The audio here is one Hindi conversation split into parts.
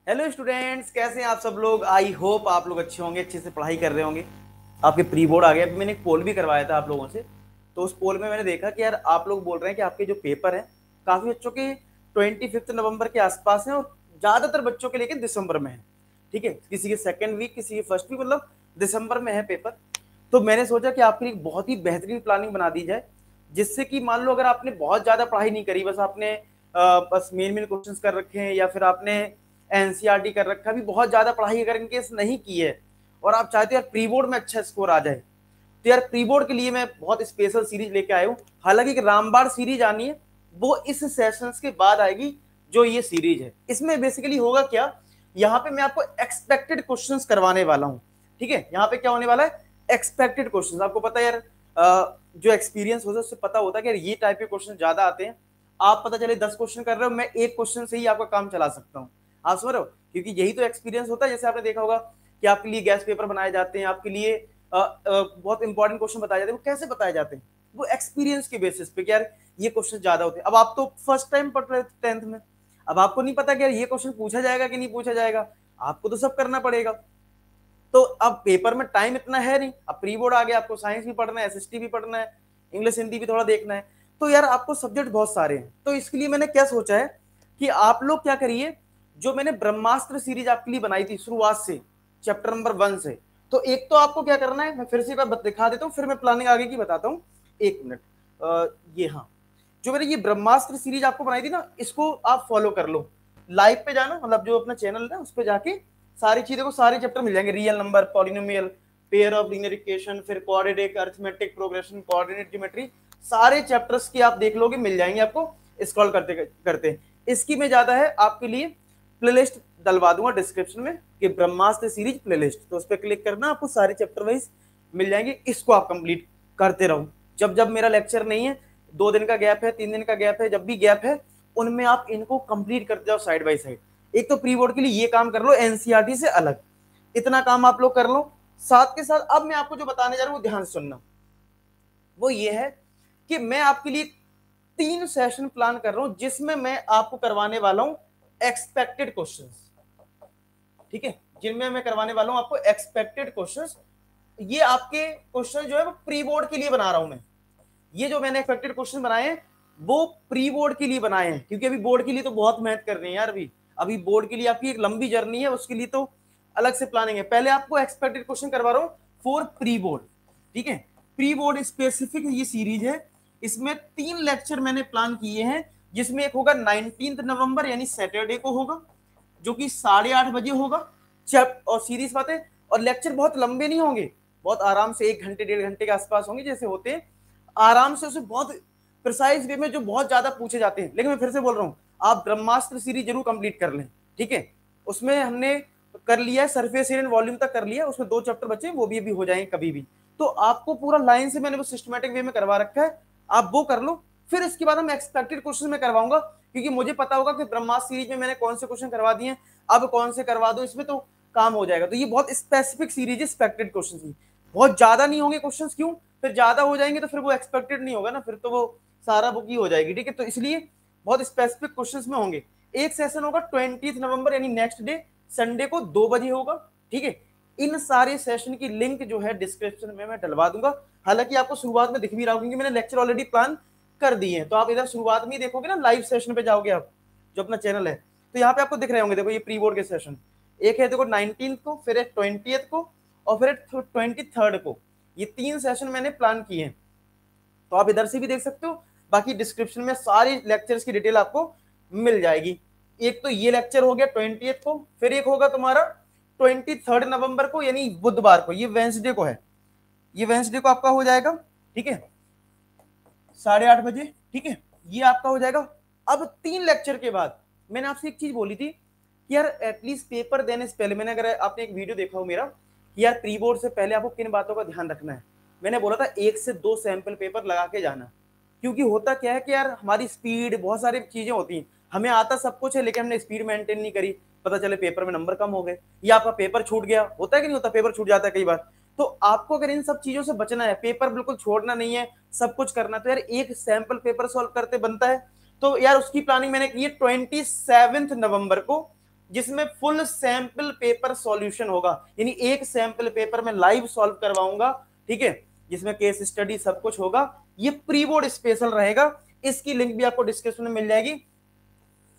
हेलो स्टूडेंट्स, कैसे हैं आप सब लोग। आई होप आप लोग अच्छे होंगे, अच्छे से पढ़ाई कर रहे होंगे। आपके प्री बोर्ड आ गए। अभी मैंने एक पोल भी करवाया था आप लोगों से। तो उस पोल में मैंने देखा कि यार आप लोग बोल रहे हैं कि आपके जो पेपर हैं काफ़ी बच्चों के 25 नवंबर के आसपास हैं, और ज़्यादातर बच्चों के लेकिन दिसंबर में है। ठीक है, किसी के सेकेंड वीक, किसी के फर्स्ट वीक, मतलब दिसंबर में है पेपर। तो मैंने सोचा कि आपके लिए बहुत ही बेहतरीन प्लानिंग बना दी जाए, जिससे कि मान लो अगर आपने बहुत ज़्यादा पढ़ाई नहीं करी, बस आपने बस मेन मेन क्वेश्चंस कर रखे हैं, या फिर आपने एनसीईआरटी कर रखा है, अभी बहुत ज्यादा पढ़ाई अगर इनकेस नहीं की है और आप चाहते हो यार प्री बोर्ड में अच्छा स्कोर आ जाए, तो यार प्री बोर्ड के लिए मैं बहुत स्पेशल सीरीज लेके आया हूँ। हालांकि एक रामबाण सीरीज आनी है, वो इस सेशंस के बाद आएगी। जो ये सीरीज है इसमें बेसिकली होगा क्या, यहाँ पे मैं आपको एक्सपेक्टेड क्वेश्चंस करवाने वाला हूँ। ठीक है, यहाँ पे क्या होने वाला है, एक्सपेक्टेड क्वेश्चंस। आपको पता है यार, जो एक्सपीरियंस होता है उससे पता होता है कि यार ये टाइप के क्वेश्चन ज्यादा आते हैं। आप पता चले 10 क्वेश्चन कर रहे हो, मैं एक क्वेश्चन से ही आपका काम चला सकता हूँ। आप समझ रहे हो, क्योंकि यही तो एक्सपीरियंस होता है। जैसे आपने देखा होगा कि आपके लिए गैस पेपर बनाए जाते हैं, आपके लिए बहुत इंपॉर्टेंट क्वेश्चन बताए जाते हैं। वो कैसे बताए जाते हैं, वो एक्सपीरियंस के बेसिस पे कि यार ये क्वेश्चन ज्यादा होते हैं। अब आप तो फर्स्ट टाइम पढ़ रहे थे 10th में, अब आपको नहीं पता कि यार ये क्वेश्चन पूछा जाएगा कि नहीं पूछा जाएगा, आपको तो सब करना पड़ेगा। तो अब पेपर में टाइम इतना है नहीं, अब प्री बोर्ड आ गया, आपको साइंस भी पढ़ना है, एसएसटी भी पढ़ना है, इंग्लिश हिंदी भी थोड़ा देखना है। तो यार आपको सब्जेक्ट बहुत सारे हैं। तो इसके लिए मैंने क्या सोचा है कि आप लोग क्या करिए, जो मैंने ब्रह्मास्त्र सीरीज आपके लिए बनाई थी शुरुआत से, चैप्टर नंबर 1 से। तो एक तो आपको क्या करना है, मैं फिर से एक बार दिखा देता हूँ, फिर मैं प्लानिंग आगे की बताता हूँ। एक मिनट, ये हाँ, जो मैंने ये ब्रह्मास्त्र सीरीज आपको बनाई थी ना, इसको आप फॉलो कर लो। लाइव पे जाना, मतलब जो अपना चैनल है उस पर जाके सारी चीजों को, सारे चैप्टर मिल जाएंगे। Real number, polynomial, pair of linear equation, फिर quadratic, arithmetic progression, coordinate geometry, सारे चैप्टर्स की आप देख लोगे, मिल जाएंगे आपको स्क्रॉल करते करते। इसकी में ज्यादा है आपके लिए प्लेलिस्ट डलवा दूंगा डिस्क्रिप्शन में कि ब्रह्मास्त्र सीरीज प्लेलिस्ट, तो उस पर क्लिक करना, आपको सारे चैप्टर वाइज मिल जाएंगे। इसको आप कंप्लीट करते रहो। जब जब मेरा लेक्चर नहीं है, 2 दिन का गैप है, 3 दिन का गैप है, जब भी गैप है उनमें आप इनको कंप्लीट करते जाओ साइड बाय साइड। एक तो प्री बोर्ड के लिए ये काम कर लो एनसीईआरटी से अलग, इतना काम आप लोग कर लो। साथ के साथ अब मैं आपको जो बताने जा रहा हूं वो ध्यान से सुनना। वो ये है कि मैं आपके लिए 3 सेशन प्लान कर रहा हूं, जिसमें मैं आपको करवाने वाला हूं एक्सपेक्टेड क्वेश्चंस। ठीक है, जिनमें मैं करवाने वाला हूं आपको एक्सपेक्टेड क्वेश्चंस। ये आपके क्वेश्चन जो है वो प्री बोर्ड के लिए बना रहा हूं मैं। ये जो मैंने एक्सपेक्टेड क्वेश्चन बनाए हैं वो प्री बोर्ड के लिए बनाए हैं, क्योंकि अभी बोर्ड के लिए तो बहुत मेहनत कर रहे हैं यार। अभी अभी बोर्ड के लिए आपकी एक लंबी जर्नी है, उसके लिए तो अलग से प्लानिंग है। पहले आपको एक्सपेक्टेड क्वेश्चन करवा रहा हूं फॉर प्री बोर्ड। ठीक है, प्री बोर्ड स्पेसिफिक ये सीरीज है। इसमें 3 लेक्चर मैंने प्लान किए हैं, जिसमें एक होगा 19 नवंबर यानी सैटरडे को होगा, जो कि 8:30 बजे होगा। चैप और सीरीज बातें, और लेक्चर बहुत लंबे नहीं होंगे, बहुत आराम से 1 घंटे 1.5 घंटे के आसपास होंगे, जैसे होते हैं आराम से, उसे बहुत प्रिसाइज वे में, जो बहुत ज्यादा पूछे जाते हैं। लेकिन मैं फिर से बोल रहा हूँ, आप ब्रह्मास्त्र सीरीज जरूर कंप्लीट कर लें। ठीक है, उसमें हमने कर लिया है सरफेस एरिया वॉल्यूम तक कर लिया, उसमें 2 चैप्टर बचे, वो भी अभी हो जाएंगे कभी भी। तो आपको पूरा लाइन से मैंने वो सिस्टमेटिक वे में करवा रखा है, आप वो कर लो। फिर इसके बाद हम एक्सपेक्टेड क्वेश्चन में करवाऊंगा, क्योंकि मुझे पता होगा कि ब्रह्मास्त्र सीरीज में मैंने कौन से क्वेश्चन करवा दिए, अब कौन से करवा दो, इसमें तो काम हो जाएगा। तो ये बहुत स्पेसिफिक सीरीज है एक्सपेक्टेड क्वेश्चन की। बहुत ज्यादा नहीं होंगे क्वेश्चन, क्यों, फिर ज्यादा हो जाएंगे तो फिर वो एक्सपेक्टेड नहीं होगा ना, फिर तो वो सारा बुक ही हो जाएगी। ठीक है, तो इसलिए बहुत स्पेसिफिक क्वेश्चंस में होंगे। एक सेशन होगा 20 नवंबर यानी नेक्स्ट डे, संडे को 2 बजे होगा। ठीक है, इन सारे सेशन की लिंक जो है डिस्क्रिप्शन में मैं डलवा दूंगा। हालांकि आपको शुरुआत में दिख भी रहा होगा, क्योंकि मैंने लेक्चर ऑलरेडी प्लान कर दिए हैं। तो आप इधर शुरुआत में ही देखोगे ना, लाइव सेशन पे जाओगे आप, जो अपना चैनल है, तो यहाँ पे आपको दिख रहे होंगे। देखो ये प्री बोर्ड के सेशन, एक है देखो 19 को, फिर एक 20 को, और फिर 23 को। ये 3 सेशन मैंने प्लान किए हैं, तो आप इधर से भी देख सकते हो। बाकी डिस्क्रिप्शन में सारी लेक्चर्स की डिटेल आपको मिल जाएगी। एक तो ये लेक्चर हो गया 20 को, फिर एक होगा तुम्हारा 23 नवंबर को यानी बुधवार को, ये वेंसडे को है, ये वेंसडे को आपका हो जाएगा। ठीक है, 8:30 बजे। ठीक है, ये आपका हो जाएगा। अब 3 लेक्चर के बाद मैंने आपसे एक चीज बोली थी कि यार एटलीस्ट पेपर देने से पहले, मैंने, अगर आपने एक वीडियो देखा हो मेरा कि यार प्री बोर्ड से पहले आपको किन बातों का ध्यान रखना है, मैंने बोला था 1 से 2 सैंपल पेपर लगा के जाना। क्योंकि होता क्या है कि यार हमारी स्पीड, बहुत सारी चीजें होती हैं, हमें आता सब कुछ है लेकिन हमने स्पीड मेंटेन नहीं करी, पता चले पेपर में नंबर कम हो गए, या आपका पेपर छूट गया। होता है कि नहीं होता, पेपर छूट जाता है कई बार। तो आपको अगर इन सब चीजों से बचना है, पेपर बिल्कुल छोड़ना नहीं है, सब कुछ करना, तो यार एक सैंपल पेपर सॉल्व करते बनता है। तो यार उसकी प्लानिंग मैंने की है 27 नवंबर को, जिसमें फुल सैंपल पेपर सॉल्यूशन होगा, यानी एक सैंपल पेपर में लाइव सॉल्व करवाऊंगा, ठीक है, जिसमें केस स्टडी सब कुछ होगा। ये प्री बोर्ड स्पेशल रहेगा, इसकी लिंक भी आपको डिस्क्रिप्शन में मिल जाएगी,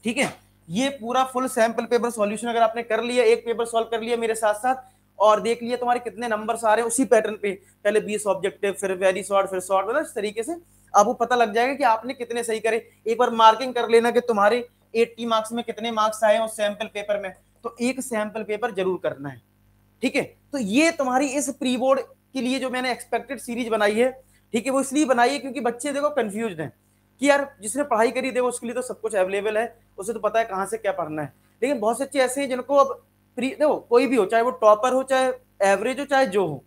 ठीक है। ये पूरा फुल सैंपल पेपर सॉल्यूशन अगर आपने कर लिया, एक पेपर सॉल्व कर लिया मेरे साथ साथ और देख लिया तुम्हारे कितने नंबर्स आ रहे हैं उसी पैटर्न पे, पहले 20 ऑब्जेक्टिव, फिर वेरी शॉर्ट, फिर शॉर्ट, मतलब इस तरीके से आपको पता लग जाएगा कि आपने कितने सही करे। एक बार मार्किंग कर लेना कि तुम्हारे 80 मार्क्स में कितने मार्क्स आए उस सैंपल पेपर में, तो एक सैंपल पेपर जरूर करना है, ठीक है। तो ये तुम्हारी इस प्री बोर्ड के लिए जो मैंने एक्सपेक्टेड सीरीज बनाई है, ठीक है, वो इसलिए बनाई है क्योंकि बच्चे देखो कंफ्यूज हैं कि यार जिसने पढ़ाई करी देखो उसके लिए तो सब कुछ अवेलेबल है, उसे तो पता है कहाँ से क्या पढ़ना है, लेकिन बहुत से बच्चे ऐसे हैं जिनको अब देखो कोई भी हो, चाहे वो टॉपर हो, चाहे एवरेज हो, चाहे जो हो,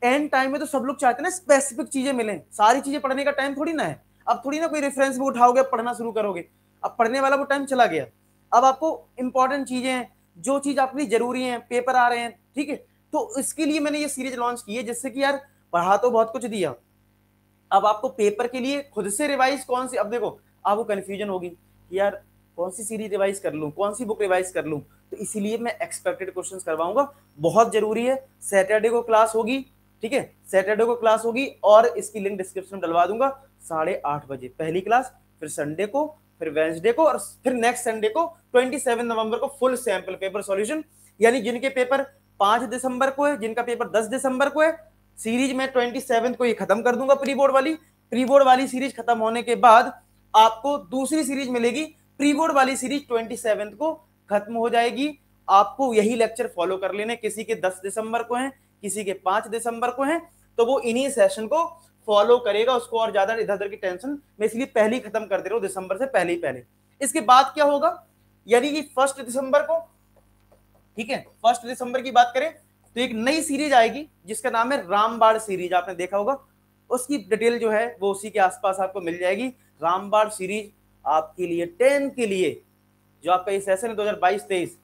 एंड टाइम में तो सब लोग चाहते हैं ना स्पेसिफिक चीजें मिलें, सारी चीजें पढ़ने का टाइम थोड़ी ना है। अब थोड़ी ना कोई रेफरेंस बुक उठाओगे पढ़ना शुरू करोगे, अब पढ़ने वाला वो टाइम चला गया। अब आपको इंपॉर्टेंट चीजें हैं, जो चीज आपके लिए जरूरी है, पेपर आ रहे हैं, ठीक है, तो इसके लिए मैंने ये सीरीज लॉन्च की है, जिससे कि यार पढ़ा तो बहुत कुछ दिया, अब आपको पेपर के लिए खुद से रिवाइज कौन सी, अब देखो आपको कंफ्यूजन होगी कि यार कौन सी सीरीज रिवाइज कर लूं, कौन सी बुक रिवाइज कर लूं, तो इसीलिए मैं एक्सपेक्टेड क्वेश्चंस करवाऊंगा, बहुत जरूरी है। सैटरडे को क्लास होगी, ठीक है, सैटरडे को क्लास होगी और इसकी लिंक डिस्क्रिप्शन में डलवा दूंगा, 8:30 बजे पहली क्लास, फिर संडे को, फिर वेंसडे को और फिर नेक्स्ट संडे को 27 नवंबर को फुल सैंपल पेपर सॉल्यूशन। यानी जिनके पेपर 5 दिसंबर को है, जिनका पेपर 10 दिसंबर को है, सीरीज में 27 को ये खत्म कर दूंगा प्री बोर्ड वाली सीरीज खत्म होने के बाद आपको दूसरी सीरीज मिलेगी, प्री बोर्ड वाली सीरीज 27 को खत्म हो जाएगी। आपको यही लेक्चर फॉलो कर लेने, किसी के 10 दिसंबर को है, किसी के 5 दिसंबर को है, तो वो इन्हीं सेशन को फॉलो करेगा, उसको और ज्यादा इधर उधर की टेंशन मैं इसलिए पहले ही खत्म कर दे रहा हूं, दिसंबर से पहले ही पहले। इसके बाद क्या होगा, यानी कि 1 दिसंबर को, ठीक है, 1 दिसंबर की बात करें तो एक नई सीरीज आएगी जिसका नाम है रामबाण सीरीज, आपने देखा होगा, उसकी डिटेल जो है वो उसी के आसपास आपको मिल जाएगी। रामबाण सीरीज आपके लिए 10 के लिए जो आपका ये सेशन है 2022-23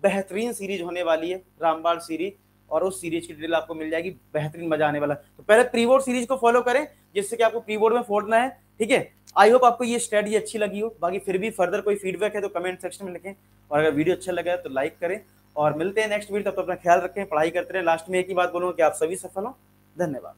बेहतरीन सीरीज होने वाली है रामबाण सीरीज, और उस सीरीज की डिटेल आपको मिल जाएगी, बेहतरीन मजा आने वाला। तो पहले प्री बोर्ड सीरीज को फॉलो करें जिससे कि आपको प्री बोर्ड में फोड़ना है, ठीक है। आई होप आपको ये स्ट्रेटजी अच्छी लगी हो, बाकी फिर भी फर्दर कोई फीडबैक है तो कमेंट सेक्शन में लिखें, और अगर वीडियो अच्छा लगा है तो लाइक करें, और मिलते हैं नेक्स्ट वीडियो, तब तक अपना ख्याल रखें, पढ़ाई करते रहें। लास्ट में एक ही बात बोलूंगा कि आप सभी सफल हो। धन्यवाद।